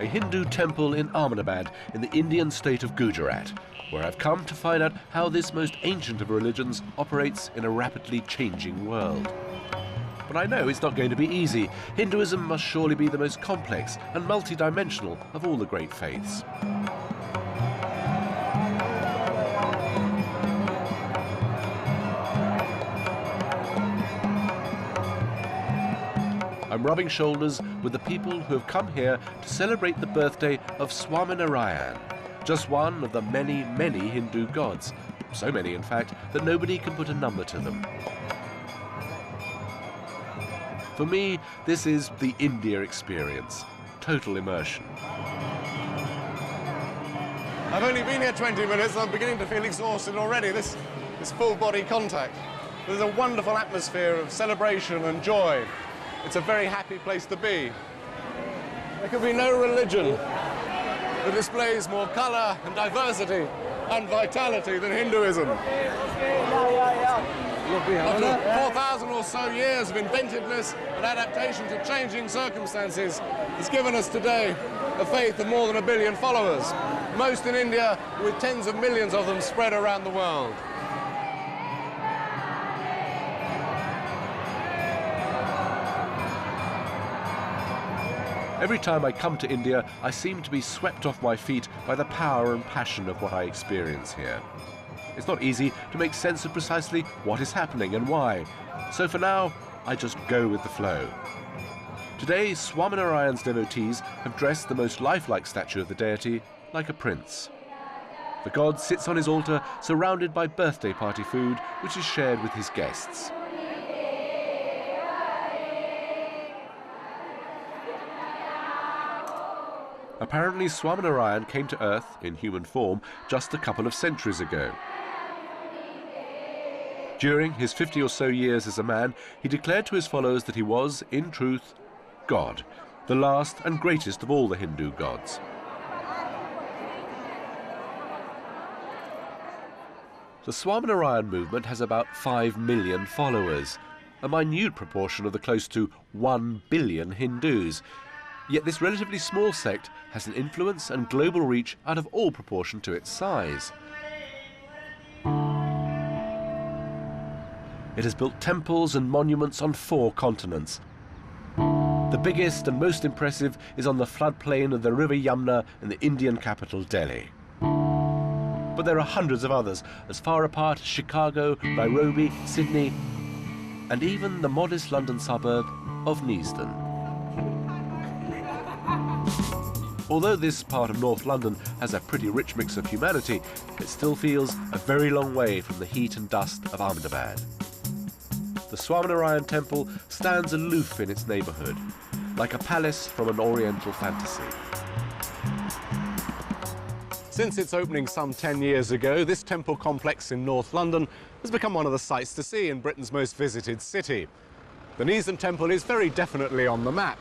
Hindu temple in Ahmedabad in the Indian state of Gujarat, where I've come to find out how this most ancient of religions operates in a rapidly changing world. But I know it's not going to be easy. Hinduism must surely be the most complex and multi-dimensional of all the great faiths. I'm rubbing shoulders with the people who have come here to celebrate the birthday of Swaminarayan, just one of the many, many Hindu gods. So many, in fact, that nobody can put a number to them. For me, this is the India experience, total immersion. I've only been here 20 minutes and I'm beginning to feel exhausted already, this full body contact. There's a wonderful atmosphere of celebration and joy. It's a very happy place to be. There can be no religion that displays more colour and diversity and vitality than Hinduism. After 4,000 or so years of inventiveness and adaptation to changing circumstances, it's given us today a faith of more than 1 billion followers, most in India, with tens of millions of them spread around the world. Every time I come to India, I seem to be swept off my feet by the power and passion of what I experience here. It's not easy to make sense of precisely what is happening and why, so for now, I just go with the flow. Today, Swaminarayan's devotees have dressed the most lifelike statue of the deity like a prince. The god sits on his altar surrounded by birthday party food, which is shared with his guests. Apparently, Swaminarayan came to Earth in human form just a couple of centuries ago. During his 50 or so years as a man, he declared to his followers that he was, in truth, God, the last and greatest of all the Hindu gods. The Swaminarayan movement has about 5 million followers, a minute proportion of the close to 1 billion Hindus. Yet this relatively small sect has an influence and global reach out of all proportion to its size. It has built temples and monuments on 4 continents. The biggest and most impressive is on the floodplain of the River Yamuna in the Indian capital, Delhi. But there are hundreds of others, as far apart as Chicago, Nairobi, Sydney, and even the modest London suburb of Neasden. Although this part of North London has a pretty rich mix of humanity, it still feels a very long way from the heat and dust of Ahmedabad. The Swaminarayan temple stands aloof in its neighbourhood, like a palace from an oriental fantasy. Since its opening some 10 years ago, this temple complex in North London has become one of the sights to see in Britain's most visited city. The Neasden Temple is very definitely on the map.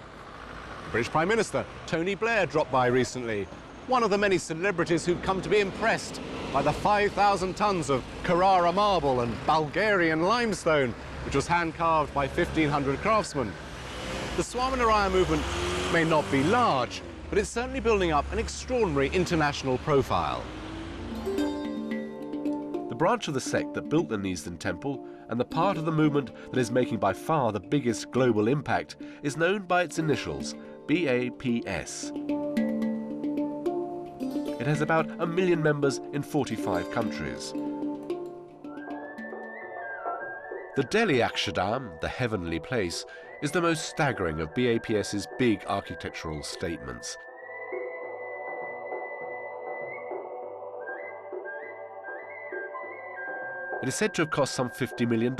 British Prime Minister Tony Blair dropped by recently, one of the many celebrities who've come to be impressed by the 5,000 tons of Carrara marble and Bulgarian limestone, which was hand-carved by 1,500 craftsmen. The Swaminarayan movement may not be large, but it's certainly building up an extraordinary international profile. The branch of the sect that built the Neasden Temple and the part of the movement that is making by far the biggest global impact is known by its initials, BAPS. It has about 1 million members in 45 countries. The Delhi Akshardham, the heavenly place, is the most staggering of BAPS's big architectural statements. It is said to have cost some $50 million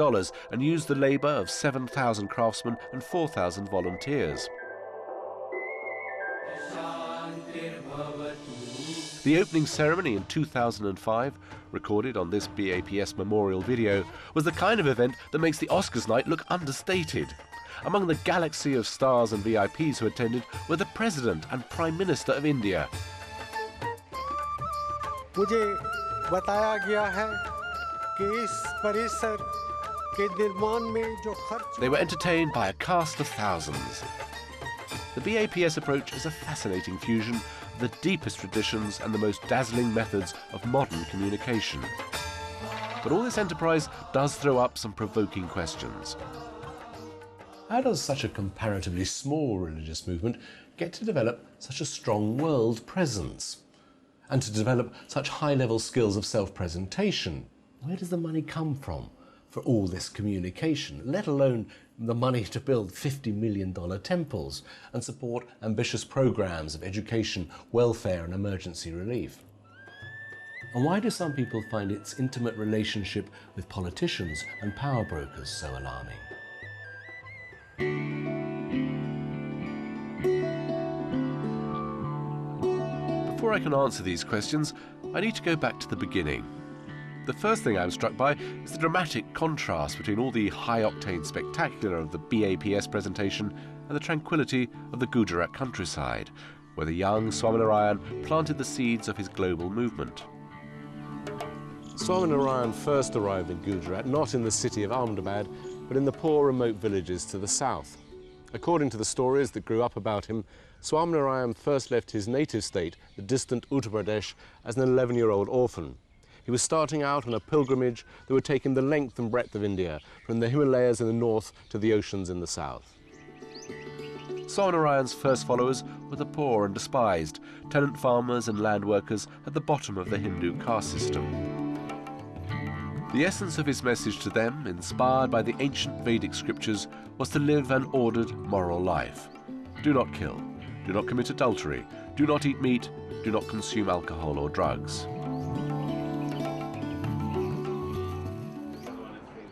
and used the labour of 7,000 craftsmen and 4,000 volunteers. The opening ceremony in 2005, recorded on this BAPS memorial video, was the kind of event that makes the Oscars night look understated. Among the galaxy of stars and VIPs who attended were the President and Prime Minister of India. They were entertained by a cast of thousands. The BAPS approach is a fascinating fusion of the deepest traditions and the most dazzling methods of modern communication. But all this enterprise does throw up some provoking questions. How does such a comparatively small religious movement get to develop such a strong world presence? And to develop such high-level skills of self-presentation? Where does the money come from for all this communication, let alone the money to build $50 million temples and support ambitious programs of education, welfare and emergency relief? And why do some people find its intimate relationship with politicians and power brokers so alarming? Before I can answer these questions, I need to go back to the beginning. The first thing I'm struck by is the dramatic contrast between all the high-octane spectacular of the BAPS presentation and the tranquility of the Gujarat countryside, where the young Swaminarayan planted the seeds of his global movement. Swaminarayan first arrived in Gujarat, not in the city of Ahmedabad, but in the poor remote villages to the south. According to the stories that grew up about him, Swaminarayan first left his native state, the distant Uttar Pradesh, as an 11-year-old orphan. He was starting out on a pilgrimage that would take him the length and breadth of India, from the Himalayas in the north to the oceans in the south. Swaminarayan's first followers were the poor and despised, tenant farmers and land workers at the bottom of the Hindu caste system. The essence of his message to them, inspired by the ancient Vedic scriptures, was to live an ordered moral life. Do not kill, do not commit adultery, do not eat meat, do not consume alcohol or drugs.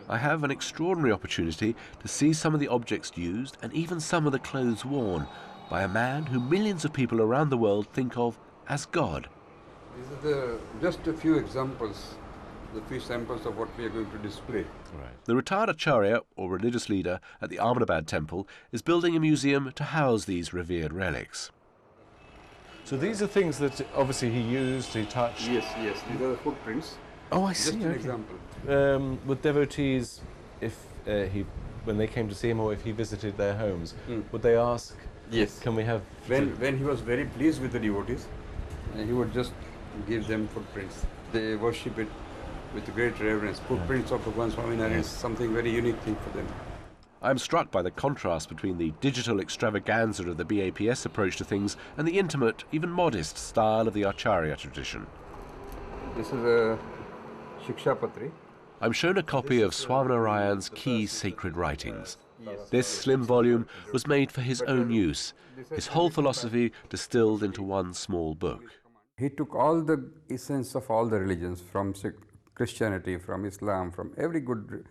I have an extraordinary opportunity to see some of the objects used and even some of the clothes worn by a man who millions of people around the world think of as God. These are just a few examples, the few samples of what we are going to display. Right. The retired acharya, or religious leader, at the Ahmedabad temple is building a museum to house these revered relics. So these are things that obviously he used, he touched? Yes, yes. These are the footprints. Oh, I see. Just an example. Would devotees, when they came to see him or if he visited their homes, would they ask, yes, can we have... When he was very pleased with the devotees, he would just give them footprints. They worship it with great reverence. Footprints of Bhagwan Swaminarayan is something very unique thing for them. I'm struck by the contrast between the digital extravaganza of the BAPS approach to things and the intimate, even modest, style of the Acharya tradition. This is a Shikshapatri. I'm shown a copy of Swaminarayan's key sacred writings. This slim volume was made for his own use, his whole philosophy distilled into one small book. He took all the essence of all the religions, from Christianity, from Islam, from every good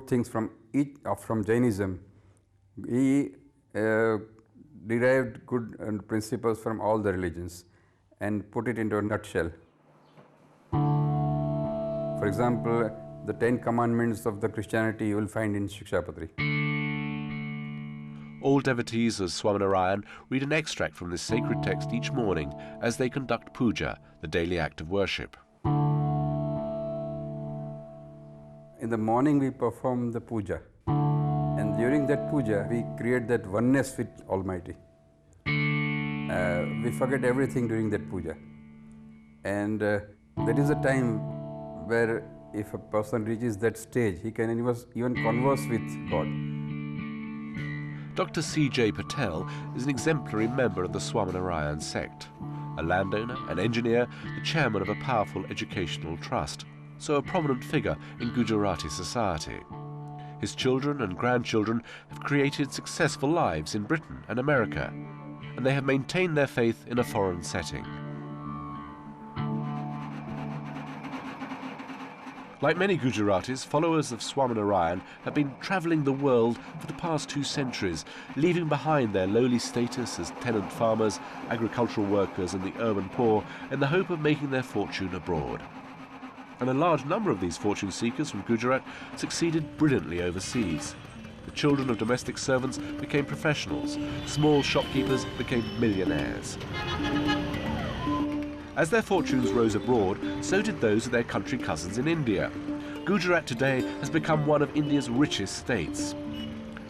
things from Jainism. He derived good principles from all the religions and put it into a nutshell. For example, the 10 commandments of the Christianity you will find in Shikshapatri. All devotees of Swaminarayan read an extract from this sacred text each morning as they conduct puja, the daily act of worship. In the morning we perform the puja, and during that puja we create that oneness with Almighty. We forget everything during that puja, and that is a time where if a person reaches that stage, he can even converse with God. Dr. C.J. Patel is an exemplary member of the Swaminarayan sect, a landowner, an engineer, the chairman of a powerful educational trust, so a prominent figure in Gujarati society. His children and grandchildren have created successful lives in Britain and America, and they have maintained their faith in a foreign setting. Like many Gujaratis, followers of Swaminarayan have been travelling the world for the past 2 centuries, leaving behind their lowly status as tenant farmers, agricultural workers and the urban poor in the hope of making their fortune abroad. And a large number of these fortune seekers from Gujarat succeeded brilliantly overseas. The children of domestic servants became professionals, small shopkeepers became millionaires. As their fortunes rose abroad, so did those of their country cousins in India. Gujarat today has become one of India's richest states.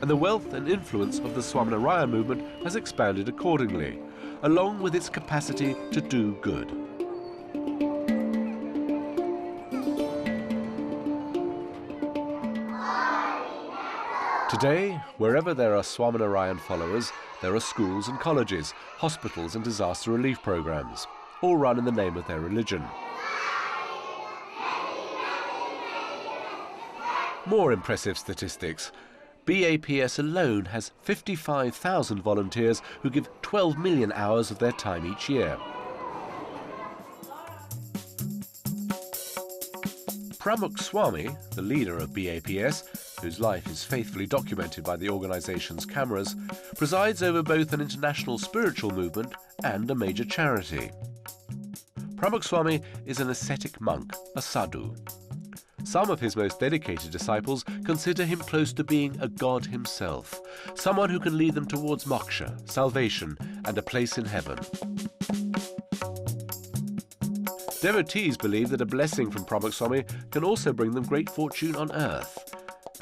and the wealth and influence of the Swaminarayan movement has expanded accordingly, along with its capacity to do good. Today, wherever there are Swaminarayan followers, there are schools and colleges, hospitals and disaster relief programs, all run in the name of their religion. More impressive statistics. BAPS alone has 55,000 volunteers who give 12 million hours of their time each year. Pramukh Swami, the leader of BAPS, whose life is faithfully documented by the organization's cameras, presides over both an international spiritual movement and a major charity. Pramukh Swami is an ascetic monk, a sadhu. Some of his most dedicated disciples consider him close to being a god himself, someone who can lead them towards moksha, salvation, and a place in heaven. Devotees believe that a blessing from Pramukh Swami can also bring them great fortune on earth.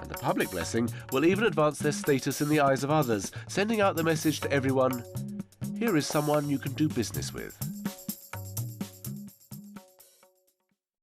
And the public blessing will even advance their status in the eyes of others, sending out the message to everyone, here is someone you can do business with.